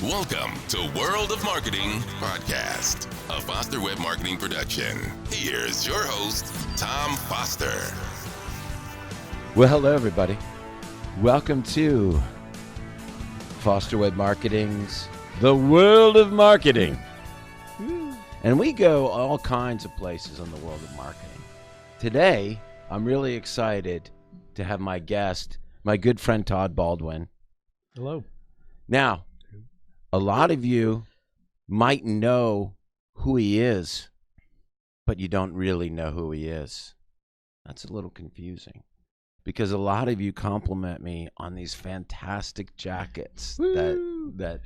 Welcome to World of Marketing Podcast, a Foster Web Marketing production. Here's your host, Tom Foster. Well, hello, everybody. Welcome to Foster Web Marketing's The World of Marketing. And we go all kinds of places in the world of marketing. Today, I'm really excited to have my guest, my good friend Todd Baldwin. Hello. Now, a lot of you might know who he is, but you don't really know who he is. That's a little confusing because a lot of you compliment me on these fantastic jackets that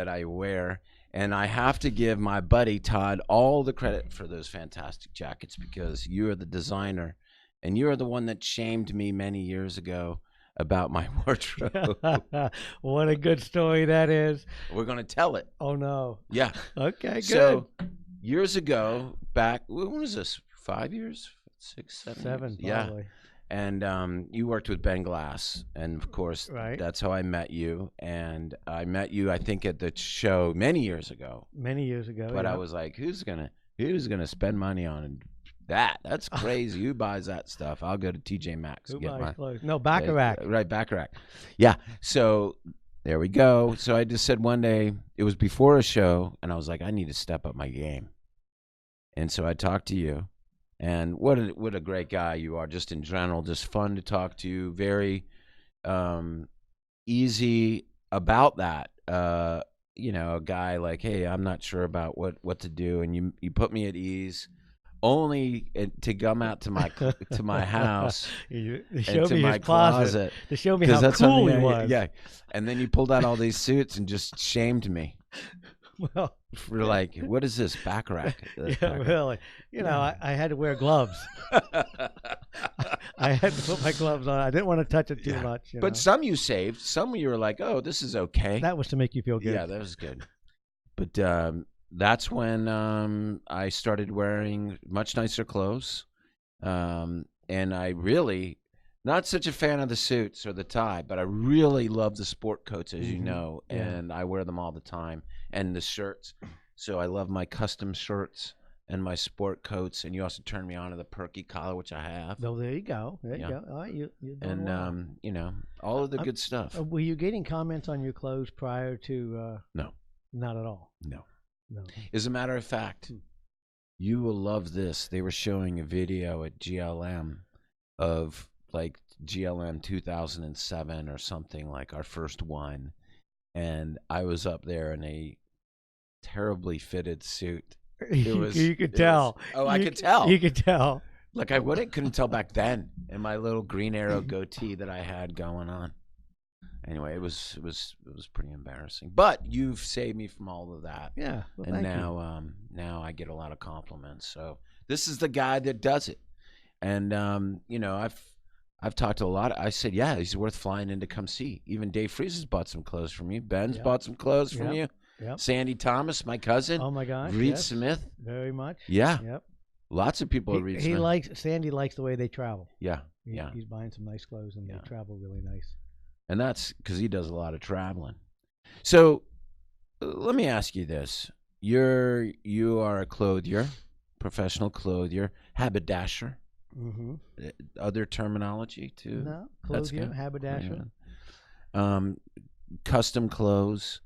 I wear, and I have to give my buddy Todd all the credit for those fantastic jackets because you are the designer, and you are the one that shamed me many years ago about my wardrobe. What a good story that is. We're going to tell it. Oh, no. Yeah. Okay, good. So years ago, back, when was this? 5 years? 6, 7 Seven, years? probably. Yeah. And you worked with Ben Glass. And, of course, Right. That's how I met you. And I met you, I think, at the show many years ago. Many years ago, But yeah. I was like, who's gonna spend money on that? That's crazy. Who buys that stuff? I'll go to TJ Maxx. Who Get buys my clothes? No, Bacharach. Right, Bacharach. Yeah. So there we go. So I just said one day, it was before a show, and I was like, I need to step up my game. And so I talked to you, and what a great guy you are, just in general, just fun to talk to you, very easy about that. A guy like, hey, I'm not sure about what to do, and you put me at ease. Only to come out to my house To and show to me my his closet. closet. To show me 'Cause how that's cool something he was. Yeah, and then you pulled out all these suits and just shamed me. Well, For like, what is this, Bacharach? yeah, really. I had to wear gloves. I had to put my gloves on. I didn't want to touch it too much. But some you saved. Some you were like, oh, this is okay. That was to make you feel good. Yeah, that was good. But that's when I started wearing much nicer clothes. And I really, not such a fan of the suits or the tie, but I really love the sport coats, as you know, Yeah. and I wear them all the time, and the shirts. So I love my custom shirts and my sport coats, and you also turned me on to the perky collar, which I have. Oh, there you go. There Yeah. you go. All right, you're doing And, well. all of the good stuff. Were you getting comments on your clothes prior to? No. Not at all. No. No. As a matter of fact, you will love this. They were showing a video at GLM of like GLM 2007 or something, like our first one. And I was up there in a terribly fitted suit. You could tell. I could tell. You could tell. Like I couldn't tell back then. And my little green arrow goatee that I had going on. Anyway, it was pretty embarrassing. But you've saved me from all of that. Yeah. Well, And thank now now I get a lot of compliments. So this is the guy that does it. And I've talked to a lot. I said, yeah, he's worth flying in to come see. Even Dave Freeze has bought some clothes from you. Ben's bought some clothes from you. Yep. Sandy Thomas, my cousin. Oh my gosh. Reed yes. Smith. Very much. Yeah. Yep. Lots of people at Reed Smith. Sandy likes the way they travel. Yeah. He's buying some nice clothes and they travel really nice. And that's because he does a lot of traveling. So let me ask you this. You are a clothier, professional clothier, haberdasher. Mm-hmm. Other terminology too? No, That's clothier, good. haberdasher. Custom clothes.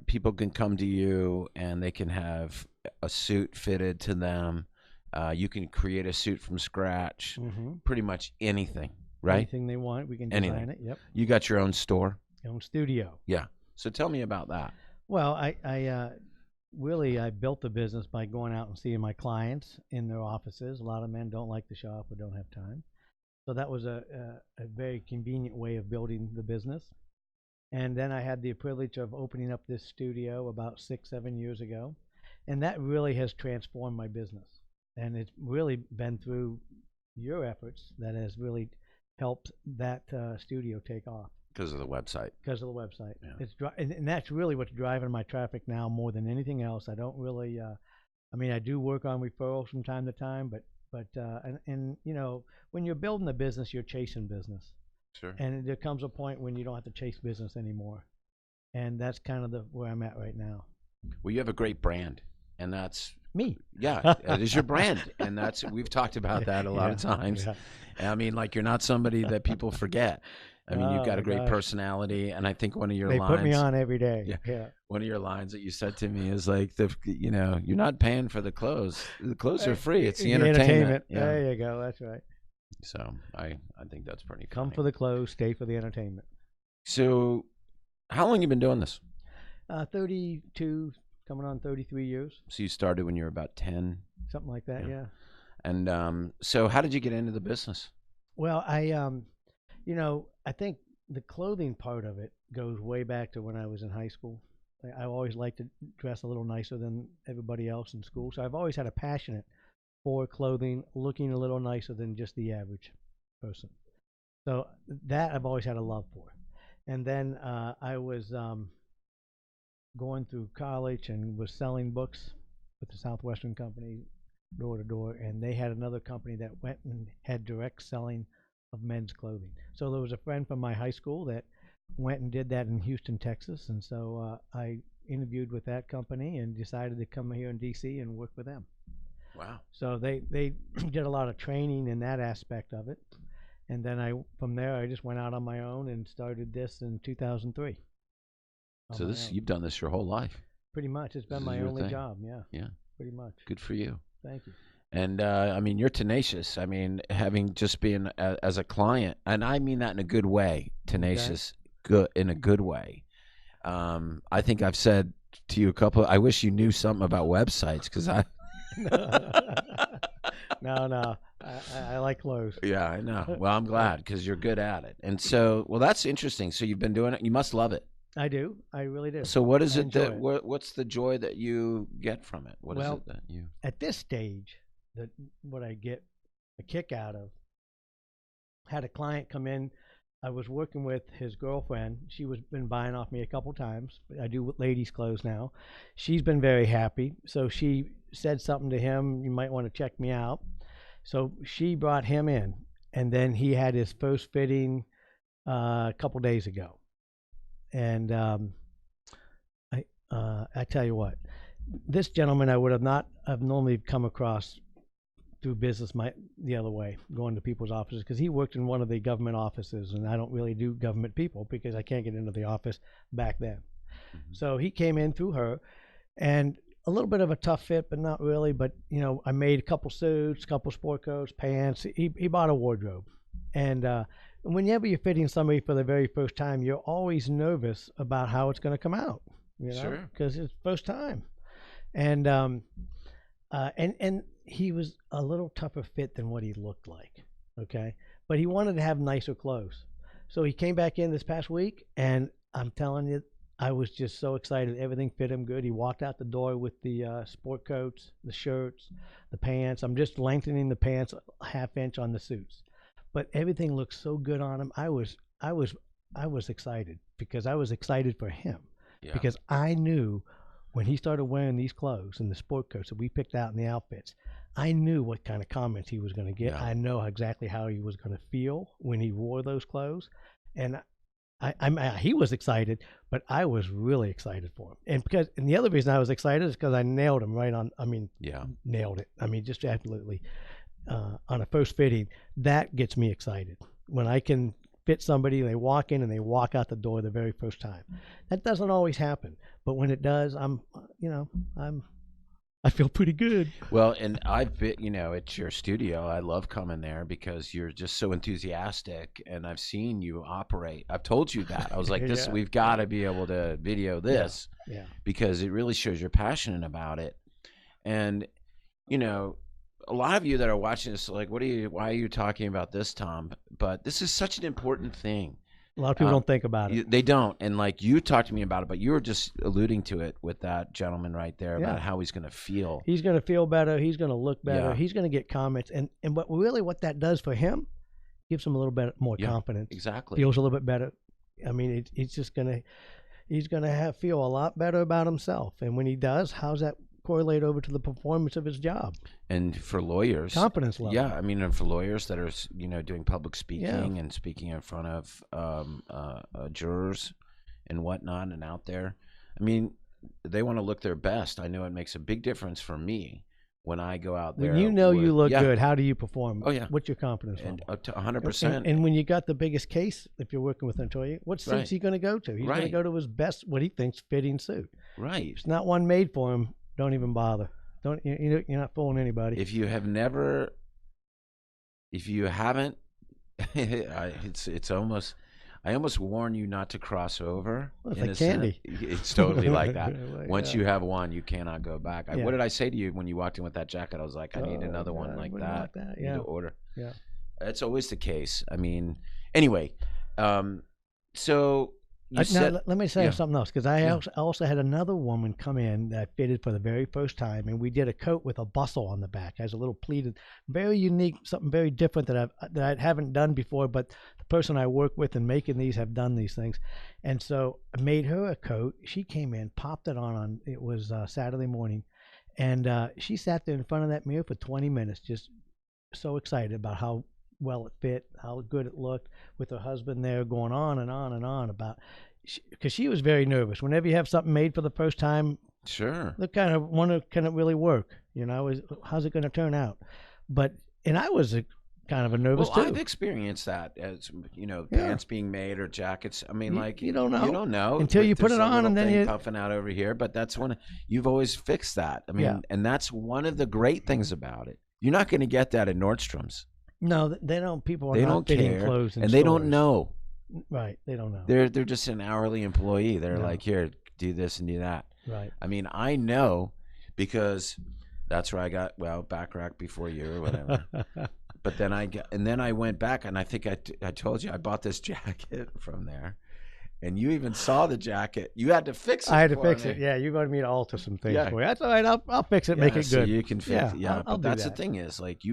People can come to you and they can have a suit fitted to them. You can create a suit from scratch. Mm-hmm. Pretty much anything, right? Anything they want, we can design Anything. it. Yep. You got your own store? Own studio. Yeah. So tell me about that. Well, I built the business by going out and seeing my clients in their offices. A lot of men don't like to shop or don't have time. So that was a very convenient way of building the business. And then I had the privilege of opening up this studio about 6-7 years ago. And that really has transformed my business. And it's really been through your efforts that has really helped that studio take off. Because of the website. Because of the website. Yeah. It's and that's really what's driving my traffic now more than anything else. I don't really, I do work on referrals from time to time, but when you're building a business, you're chasing business. Sure. And there comes a point when you don't have to chase business anymore. and that's kind of where I'm at right now. Well, you have a great brand, and that's Me. yeah, it is your brand, and that's we've talked about that a lot of times. Yeah. I mean, like you're not somebody that people forget. I mean, you've Oh, got my a great gosh. personality, and I think one of your They lines. put me on every day. Yeah. Yeah. One of your lines that you said to me is like, you're not paying for the clothes. The clothes are free. It's the entertainment. Yeah. There you go. That's right. So I think that's pretty funny. Come for the clothes, stay for the entertainment. So, how long you been doing this? 32, coming on 33 years, So you started when you were about 10, something like that. Yeah. and so how did you get into the business? Well, I think the clothing part of it goes way back to when I was in high school. I always liked to dress a little nicer than everybody else in school, so I've always had a passion for clothing, looking a little nicer than just the average person. So that I've always had a love for. And then I was going through college and was selling books with the Southwestern Company door to door, and they had another company that went and had direct selling of men's clothing. So there was a friend from my high school that went and did that in Houston, Texas, and so I interviewed with that company and decided to come here in DC and work with them. Wow. So they did a lot of training in that aspect of it, and then from there I just went out on my own and started this in 2003. So you've done this your whole life. Pretty much, it's been This is my your only thing. job. Yeah. Yeah. Pretty much. Good for you. Thank you. And I mean, you're tenacious. I mean, having just been as a client, and I mean that in a good way, tenacious, good in a good way. I think I've said to you I wish you knew something about websites because No. I like clothes. Yeah, I know. Well, I'm glad because you're good at it. And so, well, that's interesting. So you've been doing it. You must love it. I do. I really do. So what is I it enjoy that what's the joy that you get from it? What is Well, it that you? At this stage, what I get a kick out of, had a client come in. I was working with his girlfriend. She was been buying off me a couple times. I do ladies' clothes now. She's been very happy. So she said something to him. You might want to check me out. So she brought him in, and then he had his first fitting a couple days ago. And I tell you what, this gentleman I would have not have normally come across through business the other way, going to people's offices, because he worked in one of the government offices, and I don't really do government people because I can't get into the office back then. Mm-hmm. So he came in through her, and a little bit of a tough fit, but not really. But I made a couple suits, couple sport coats, pants. He bought a wardrobe, and whenever you're fitting somebody for the very first time, you're always nervous about how it's going to come out. Sure. Because it's first time, and he was a little tougher fit than what he looked like. Okay, but he wanted to have nicer clothes, so he came back in this past week, and I'm telling you, I was just so excited. Everything fit him good. He walked out the door with the sport coats, the shirts, the pants. I'm just lengthening the pants a half inch on the suits, but everything looked so good on him. I was excited because I was excited for him, because I knew when he started wearing these clothes and the sport coats that we picked out in the outfits, I knew what kind of comments he was going to get. Yeah. I know exactly how he was going to feel when he wore those clothes, and he was excited, but I was really excited for him. And the other reason I was excited is because I nailed him right on. Nailed it. Just absolutely on a first fitting. That gets me excited when I can fit somebody. They walk in and they walk out the door the very first time. That doesn't always happen, but when it does, I feel pretty good. Well, and I've been, it's your studio. I love coming there because you're just so enthusiastic, and I've seen you operate. I've told you that. I was like, this, we've got to be able to video this, because it really shows you're passionate about it. And, a lot of you that are watching this are like, why are you talking about this, Tom? But this is such an important thing. A lot of people don't think about it. They don't. And like you talked to me about it, but you were just alluding to it with that gentleman right there about how he's going to feel. He's going to feel better. He's going to look better. Yeah. He's going to get comments. And what that does for him, gives him a little bit more confidence. Exactly. Feels a little bit better. He's going to feel a lot better about himself. And when he does, how's that correlate over to the performance of his job? And for lawyers, confidence level. Yeah, and for lawyers that are doing public speaking and speaking in front of jurors and whatnot and out there. I mean, they want to look their best. I know it makes a big difference for me when I go out there. When you know you look yeah. good, how do you perform? Oh, yeah. What's your confidence And level? up to 100%. And when you got the biggest case, if you're working with an employee, what suit's Right. he going to go to? He's going to Right. go to his best, what he thinks fitting suit. Right. If it's not one made for him, don't even bother. Don't you're not fooling anybody. If you haven't, it's almost. I almost warn you not to cross over. Well, it's in like a sense. candy. It's totally like that. Once Yeah. you have one, you cannot go back. Yeah. What did I say to you when you walked in with that jacket? I was like, I need another one God, like wouldn't that. want that. I need Yeah. to order. Yeah. That's always the case. I mean, anyway, so you said, let me say yeah. something else, because I Yeah. also had another woman come in that fitted for the very first time, and we did a coat with a bustle on the back, has a little pleated, very unique, something very different that I haven't done before. But the person I work with and making these have done these things, and so I made her a coat. She came in, popped it on. It was Saturday morning, and she sat there in front of that mirror for 20 minutes, just so excited about how well it fit, how good it looked, with her husband there going on and on and on about, because she was very nervous. Whenever you have something made for the first time, sure. they kind of wonder, can it really work? How's it going to turn out? And I was kind of a nervous Well, too. I've experienced that, as Yeah. pants being made or jackets. I mean, You don't know. You don't know Until you put There's it a on, little and then thing you- puffing out over here. But that's you've always fixed that. I mean, Yeah. and that's one of the great things about it. You're not going to get that at Nordstrom's. No, they don't. People are They not don't fitting care, clothes in and they don't stores. know. Right, they don't know. They're just an hourly employee. They're No. like, here, do this and do that. Right. I mean, I know because that's where I got back rack before you or whatever. But then I went back, and I think I told you I bought this jacket from there, and you even saw the jacket. You had to fix it. I had to for fix me. it. Yeah, you wanted me to alter some things Yeah. for you. That's all right. I'll fix it, make it so good. you can fix it. Yeah, I'll but do that's that. the thing is, like,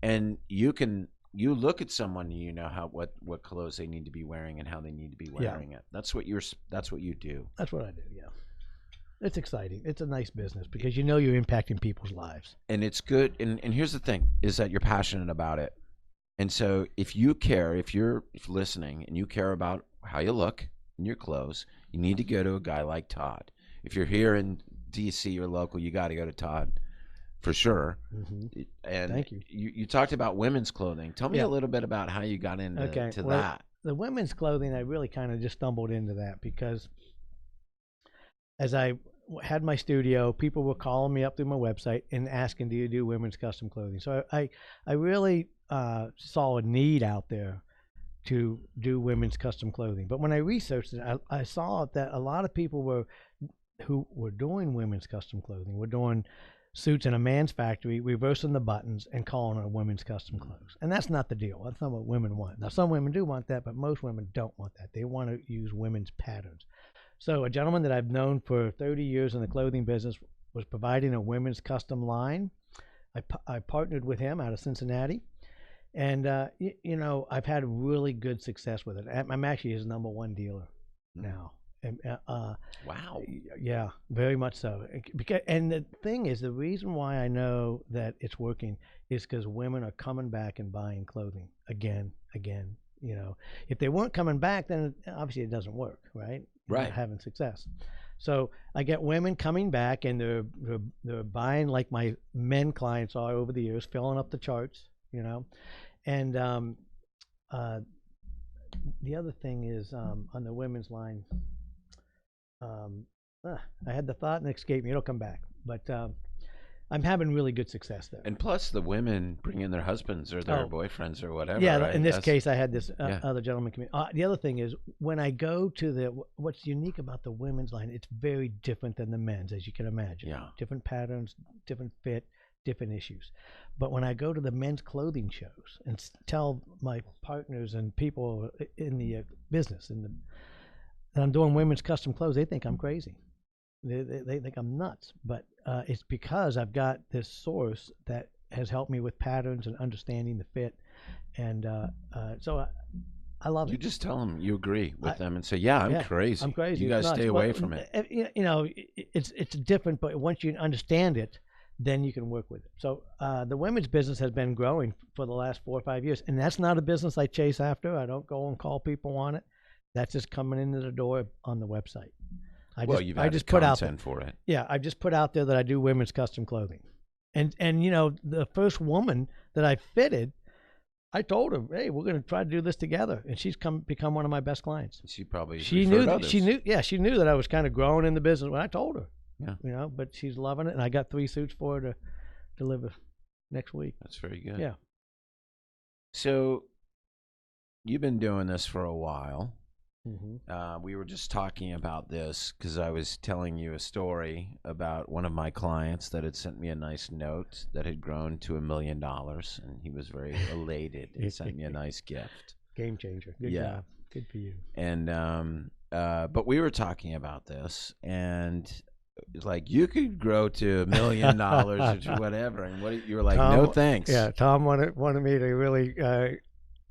and you look at someone and you know what clothes they need to be wearing and how they need to be wearing it. That's what you do. That's what I do. Yeah, it's exciting. It's a nice business because you know you're impacting people's lives. And it's good. And here's the thing: is that you're passionate about it. And so if you care, if you're listening and you care about how you look in your clothes, you need to go to a guy like Todd. If you're here in DC or local, you got to go to Todd for sure. Mm-hmm. And Thank you. You talked about women's clothing. Tell me Yeah. a little bit about how you got into that. The women's clothing, I really kind of just stumbled into that because as I had my studio, people were calling me up through my website and asking, do you do women's custom clothing? So I really saw a need out there to do women's custom clothing. But when I researched it, I saw that a lot of people who were doing women's custom clothing were doing suits in a man's factory, reversing the buttons and calling it women's custom clothes. And that's not the deal. That's not what women want. Now, some women do want that, but most women don't want that. They want to use women's patterns. So a gentleman that I've known for 30 years in the clothing business was providing a women's custom line. I partnered with him out of Cincinnati. And, I've had really good success with it. I'm actually his number one dealer now. And, Wow. Yeah, very much so. And the thing is, the reason why I know that it's working is because women are coming back and buying clothing again. If they weren't coming back, then obviously it doesn't work, right? You're Right. not having success. So I get women coming back and they're buying like my men clients are over the years, filling up the charts, And the other thing is on the women's line. I had the thought and it escaped me. It'll come back, but I'm having really good success there. And plus, the women bring in their husbands or their boyfriends or whatever. Yeah, right? in this case, I had this yeah. other gentleman come in. The other thing is, when I go to what's unique about the women's line, it's very different than the men's, as you can imagine. Yeah. Different patterns, different fit, different issues. But when I go to the men's clothing shows and tell my partners and people in the business that I'm doing women's custom clothes, they think I'm crazy. They think I'm nuts. But it's because I've got this source that has helped me with patterns and understanding the fit. And so I love it. You just tell them you agree with them and say, I'm crazy. I'm crazy. You guys stay away from it. It's different, but once you understand it, then you can work with it. So the women's business has been growing for the last 4 or 5 years. And that's not a business I chase after. I don't go and call people on it. That's just coming into the door on the website. You've I added just put out content for it. Yeah, I just put out there that I do women's custom clothing, and you know, the first woman that I fitted, I told her, hey, we're going to try to do this together, and she's become one of my best clients. She probably she referred knew others. she knew that I was kind of growing in the business when I told her. Yeah, you know, but she's loving it, and I got 3 suits for her to deliver next week. That's very good. Yeah. So you've been doing this for a while. Mm-hmm. We were just talking about this because I was telling you a story about one of my clients that had sent me a nice note that had grown to $1 million, and he was very elated. He sent me a nice gift. Game changer. Good job. Good for you. And but we were talking about this, and like, you could grow to $1 million or whatever, and you were like, Tom, no thanks. Yeah, Tom wanted me to really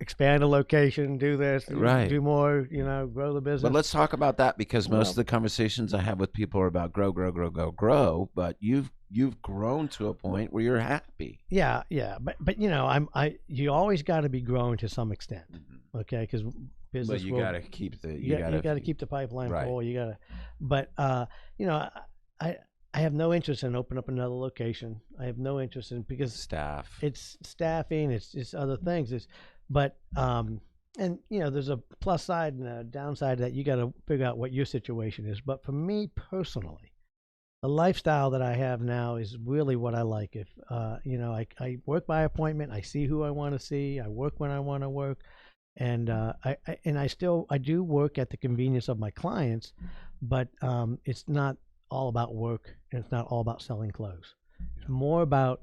expand the location, do this, do more, you know, grow the business. But let's talk about that, because most of the conversations I have with people are about grow. But you've grown to a point where you're happy. Yeah. But you know, you always got to be growing to some extent, okay? Because business. But you got to keep the you got to keep the pipeline full. You got to, but you know, I have no interest in opening up another location. I have no interest in, because staff. It's staffing. It's other things. But and you know, there's a plus side and a downside that you got to figure out what your situation is. But for me personally, the lifestyle that I have now is really what I like. If you know, I work by appointment. I see who I want to see. I work when I want to work, and I do work at the convenience of my clients, but it's not all about work, and it's not all about selling clothes. It's more about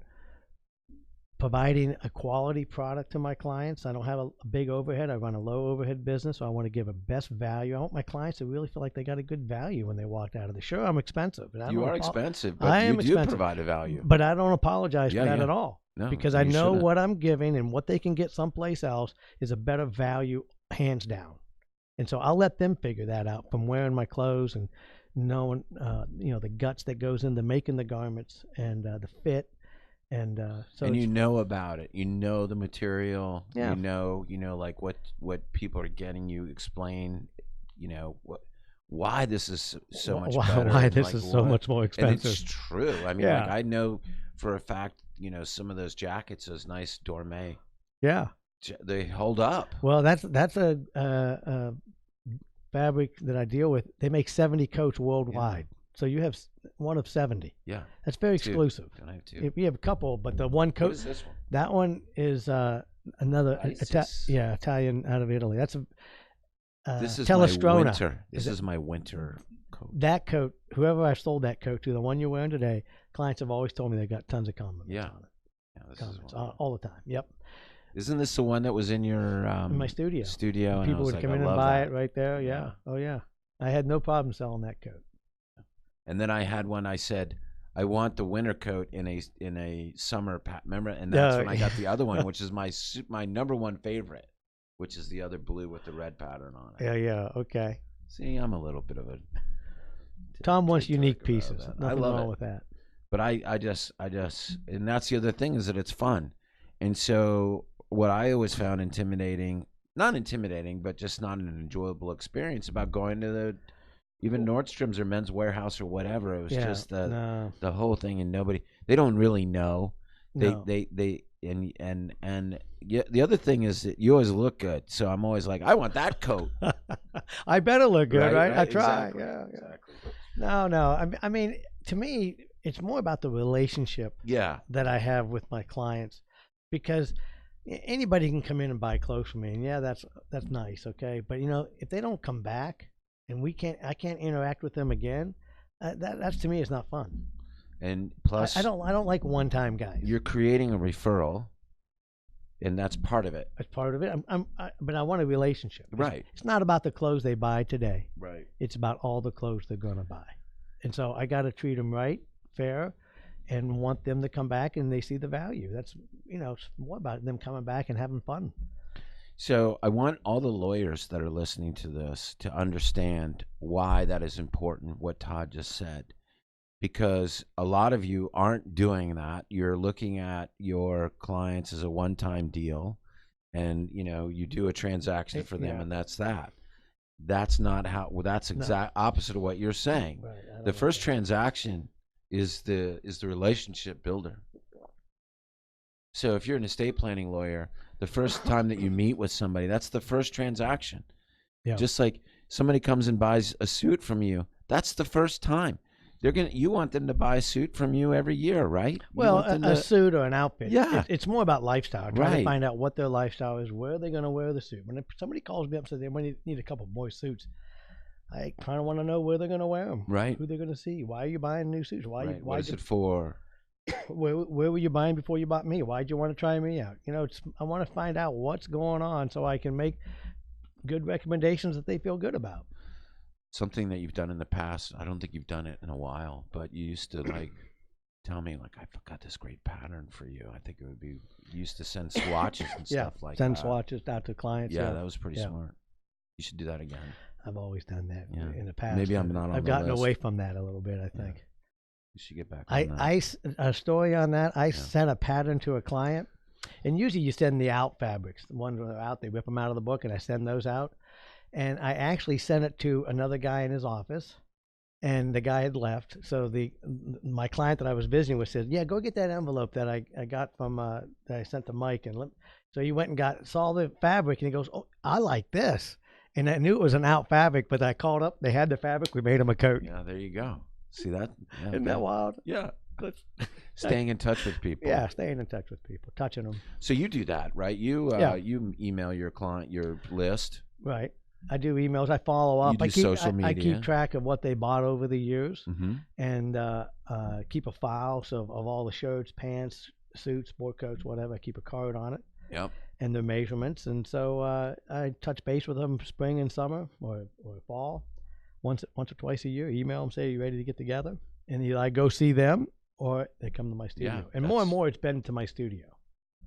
providing a quality product to my clients. I don't have a big overhead. I run a low overhead business, so I want to give a best value. I want my clients to really feel like they got a good value when they walked out of there. Sure, I'm expensive. You are expensive, but you do provide a value. But I don't apologize for that at all. No, because I know what I'm giving, and what they can get someplace else is a better value, hands down. And so I'll let them figure that out from wearing my clothes and knowing, you know, the guts that goes into making the garments, and the fit. And so, and you know about it. You know the material. Yeah. You know, like what people are getting. You explain, you know, why this is so much better. Why this is so much more expensive. And it's true. I mean, like, I know for a fact, you know, some of those jackets, those nice Dorme. Yeah. They hold up. Well, that's a fabric that I deal with. They make 70 coats worldwide. Yeah. So you have one of 70. Yeah. That's very exclusive. Don't I have two? We have a couple, but the one coat. What is this one? That one is another Italian out of Italy. That's a this is Telestrona. my winter. This is my winter coat. That coat, whoever I sold that coat to, the one you're wearing today, clients have always told me they got tons of compliments on it. Yeah, this compliments is one. all the time. Yep. Isn't this the one that was in your in my studio? And people would come in and buy it right there. Yeah. Yeah. Oh yeah. I had no problem selling that coat. And then I had one. I said, I want the winter coat in a summer. Remember? And that's when I got the other one, which is my number one favorite, which is the other blue with the red pattern on it. Yeah. Okay. See, I'm a little bit of a. Tom wants unique pieces. Nothing I love wrong it with that. But I just, and that's the other thing, is that it's fun. And so what I always found not intimidating, but just not an enjoyable experience about going to even Nordstrom's or Men's Warehouse or whatever. It was just the whole thing, and they don't really know. The other thing is that you always look good. So I'm always like, I want that coat. I better look good, right? I try. Exactly. Yeah. Exactly. No. I mean, to me, it's more about the relationship that I have with my clients, because anybody can come in and buy clothes from me, and that's nice, okay? But you know, if they don't come back and I can't interact with them again, that's to me is not fun. And plus, I don't like one-time guys. You're creating a referral, and that's part of it. That's part of it. But I want a relationship. Right. It's not about the clothes they buy today. Right. It's about all the clothes they're gonna buy, and so I got to treat them right, fair, and want them to come back and they see the value. That's, you know, it's more about them coming back and having fun. So I want all the lawyers that are listening to this to understand why that is important, what Todd just said, because a lot of you aren't doing that. You're looking at your clients as a one-time deal, and, you know, you do a transaction for them, and that's that. That's not how. Well, that's exact opposite of what you're saying. Right. The first transaction is the relationship builder. So if you're an estate planning lawyer, the first time that you meet with somebody, that's the first transaction. Yeah. Just like somebody comes and buys a suit from you, that's the first time. You want them to buy a suit from you every year, right? Well, a suit or an outfit. Yeah. It's more about lifestyle. Trying Right. to find out what their lifestyle is, where they're going to wear the suit. When somebody calls me up and says they need a couple of boy suits, I kind of want to know where they're going to wear them. Right. Who they're going to see. Why are you buying new suits? Why is it for? Where were you buying before you bought me? Why'd you want to try me out? I want to find out what's going on so I can make good recommendations that they feel good about. Something that you've done in the past, I don't think you've done it in a while, but you used to tell me I got this great pattern for you. I think it would be, you used to send swatches and stuff like that. Send swatches out to clients. Yeah, that was pretty smart. You should do that again. I've always done that in the past. Maybe I'm not on the list. I've gotten away from that a little bit, I think. Yeah. You should get back on that. A story on that, I sent a pattern to a client, and usually you send the out fabrics. The ones that are out, they rip them out of the book, and I send those out. And I actually sent it to another guy in his office, and the guy had left. So my client that I was visiting with said, "Yeah, go get that envelope that I got from that I sent to Mike." So he went and saw the fabric, and he goes, "Oh, I like this." And I knew it was an out fabric, but I called up. They had the fabric. We made him a coat. Yeah, there you go. See that? Yeah, Isn't that wild? Yeah. Staying in touch with people. Yeah, staying in touch with people, touching them. So you do that, right? You email your client your list. Right. I do emails. I follow up. You do social media. I keep track of what they bought over the years, mm-hmm. and keep a file of all the shirts, pants, suits, sport coats, whatever. I keep a card on it. Yep. And their measurements, and so I touch base with them spring and summer or fall, once or twice a year. Email them, say, "You ready to get together?" And either I go see them or they come to my studio. Yeah, and more, it's been to my studio.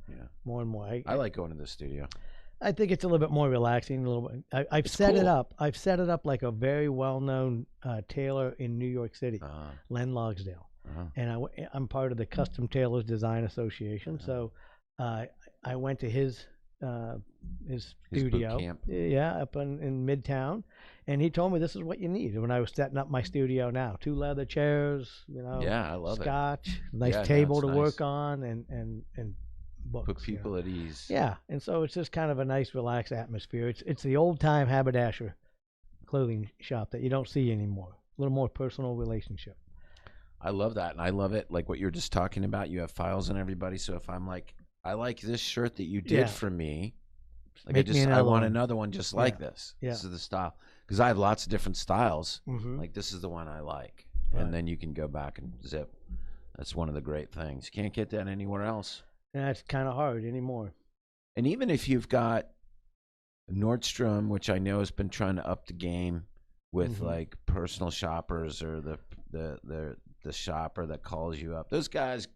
Yeah. More and more. I like going to the studio. I think it's a little bit more relaxing. A little bit. I've set it up. I've set it up like a very well-known tailor in New York City, Len Logsdale, and I'm part of the Custom Tailors Design Association. So I went to his studio, boot camp. Up in Midtown, and he told me this is what you need. When I was setting up my studio now, 2 leather chairs, I love scotch, nice table to work on, and books. Put people at ease. Yeah, and so it's just kind of a nice, relaxed atmosphere. It's the old-time haberdasher clothing shop that you don't see anymore. A little more personal relationship. I love that, and I love it. Like what you're just talking about, you have files on everybody. So if I'm like, I like this shirt that you did for me, like I want another one just like this. Yeah. This is the style, because I have lots of different styles. Mm-hmm. Like this is the one I like, Right. and then you can go back and zip. That's one of the great things. You can't get that anywhere else. And that's kind of hard anymore. And even if you've got Nordstrom, which I know has been trying to up the game with like personal shoppers, or the shopper that calls you up, those guys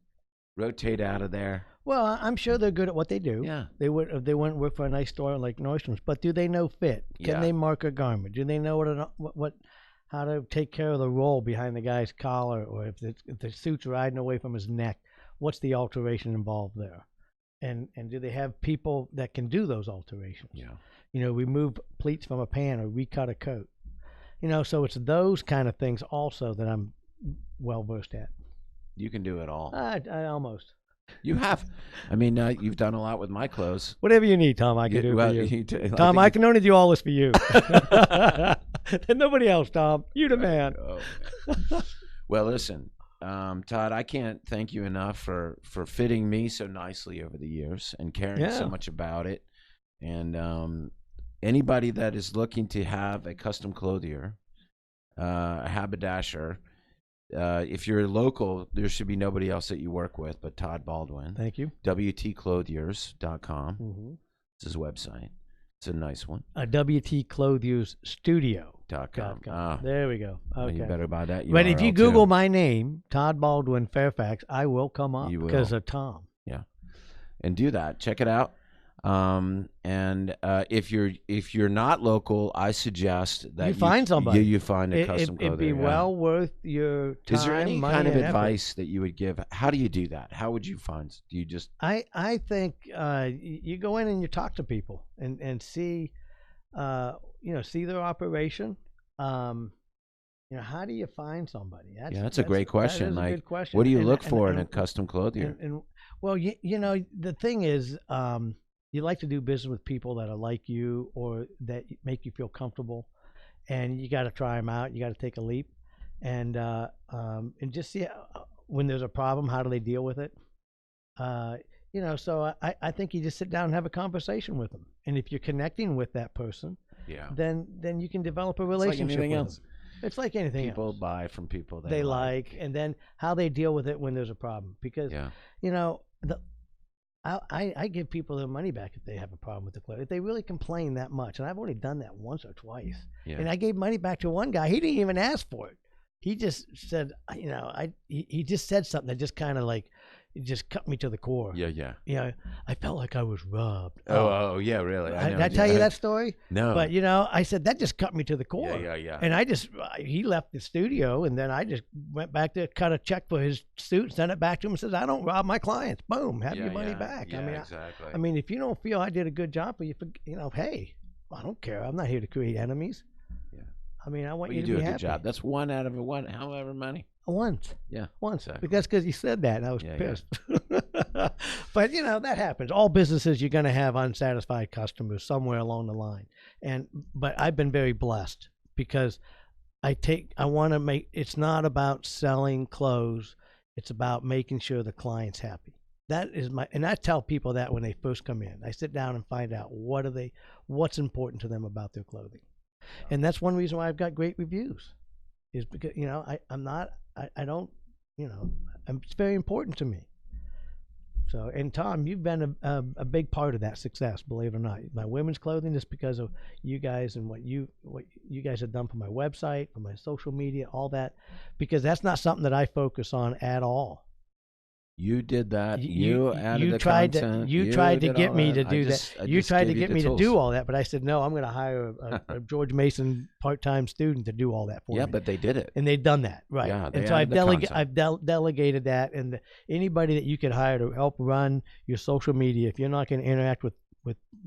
rotate out of there. Well, I'm sure they're good at what they do. Yeah. They wouldn't work for a nice store like Nordstrom's, but do they know fit? Can they mark a garment? Do they know how to take care of the roll behind the guy's collar, or if the suit's riding away from his neck? What's the alteration involved there? And do they have people that can do those alterations? Yeah. Remove pleats from a pan or recut a coat. So it's those kind of things also that I'm well versed at. You can do it all. I almost. You have. I mean, you've done a lot with my clothes. Whatever you need, Tom, I can do for you. Tom, I can only do all this for you. And nobody else, Tom. You the man. Oh, well, listen. Todd, I can't thank you enough for fitting me so nicely over the years and caring so much about it. And anybody that is looking to have a custom clothier, a haberdasher, if you're local, there should be nobody else that you work with but Todd Baldwin. Thank you. WTClothiers.com. Mm-hmm. It's his website. It's a nice one. WTClothiers Studio.com. There we go. Okay. You better buy that. But if you Google my name, Todd Baldwin Fairfax, I will come up because of Tom. Yeah. And do that. Check it out. And if you're not local, I suggest that you find somebody. You find a custom clothier. It'd be well worth your time. Is there any money, kind of and advice effort. that you would give? How do you do that? How would you find? Do you just? I think you go in and you talk to people and see see their operation. How do you find somebody? That's a great question. That is a like, good question. what do you look for in a custom clothier? Well, the thing is, you like to do business with people that are like you or that make you feel comfortable, and you got to try them out. You got to take a leap, and just see when there's a problem, how do they deal with it? So I think you just sit down and have a conversation with them, and if you're connecting with that person, then you can develop a relationship with them. It's like anything else. People buy from people they like, and then how they deal with it when there's a problem. Because, I give people their money back if they have a problem with the clothes. If they really complain that much, and I've only done that once or twice. Yeah. And I gave money back to one guy. He didn't even ask for it. He just said, he just said something that just kind of like, it just cut me to the core. Yeah. I felt like I was robbed. Oh, yeah, really. Did I tell you that story? No. But, I said, that just cut me to the core. Yeah. And he left the studio, and then I just went back to cut a check for his suit, sent it back to him, and says, I don't rob my clients. Boom, have your money back. Yeah, exactly. I mean, if you don't feel I did a good job for you, hey, I don't care. I'm not here to create enemies. Yeah. I mean, I want you to be happy. You do a good job. That's one out of however many. Once. Yeah. Once. Exactly. That's because you said that, and I was pissed. But, that happens. All businesses, you're going to have unsatisfied customers somewhere along the line. But I've been very blessed because it's not about selling clothes. It's about making sure the client's happy. And I tell people that when they first come in. I sit down and find out what's important to them about their clothing. And that's one reason why I've got great reviews. Is because it's very important to me. So, and Tom, you've been a big part of that success, believe it or not. My women's clothing is because of you guys and what you guys have done for my website, for my social media, all that, because that's not something that I focus on at all. You did that. You added the tried content. You tried to get me to do that. You tried to get me to do all that, but I said, no, I'm going to hire a George Mason part-time student to do all that for me. Yeah, but they did it. And they've done that, right. Yeah, and so I've delegated that, and anybody that you could hire to help run your social media, if you're not going to interact with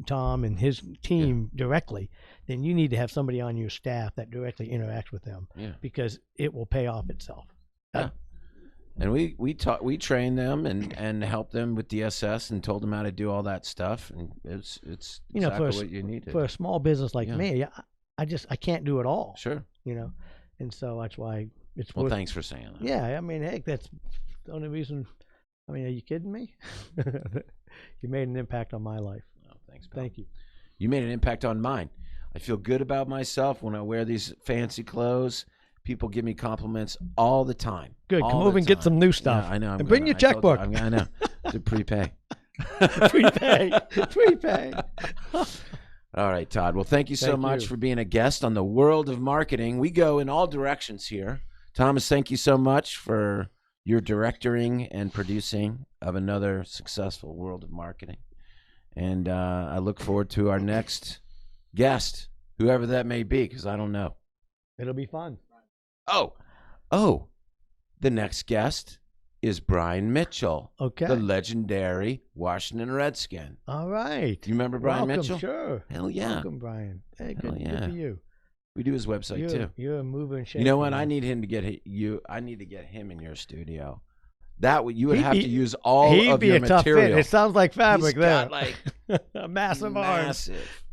Tom and his team directly, then you need to have somebody on your staff that directly interacts with them because it will pay off itself. Yeah. And we trained them and helped them with DSS and told them how to do all that stuff, and it's exactly what you needed. For a small business like me, I can't do it all. Sure. And so that's why it's well. Thanks for saying that. Yeah, I mean, heck, that's the only reason. I mean, are you kidding me? You made an impact on my life. Oh, thanks, pal. Thank you. You made an impact on mine. I feel good about myself when I wear these fancy clothes. People give me compliments all the time. Good. Come over and get some new stuff. Yeah, I know. And bring your checkbook. I know. To prepay. Prepay. All right, Todd. Well, thank you so much for being a guest on the World of Marketing. We go in all directions here. Thomas, thank you so much for your directing and producing of another successful World of Marketing. And I look forward to our next guest, whoever that may be, because I don't know. It'll be fun. Oh, the next guest is Brian Mitchell. Okay. The legendary Washington Redskin. All right. Do you remember Brian Mitchell? Sure. Hell yeah. Welcome, Brian. Hey, good for you. We do his website too. You're a mover and shaker. You know what? I need him to get you. I need to get him in your studio. You would have to use all of your material. He'd be a tough fit. It sounds like fabric there. Got like a massive arms.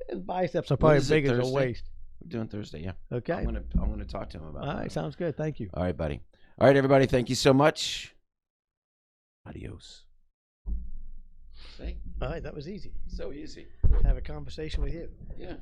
His biceps are probably as big as a waist. We're doing Thursday, yeah. Okay. I'm gonna talk to him about it. All right, sounds good. Thank you. All right, buddy. All right, everybody. Thank you so much. Adios. See? All right, that was easy. So easy. Have a conversation with you. Yeah.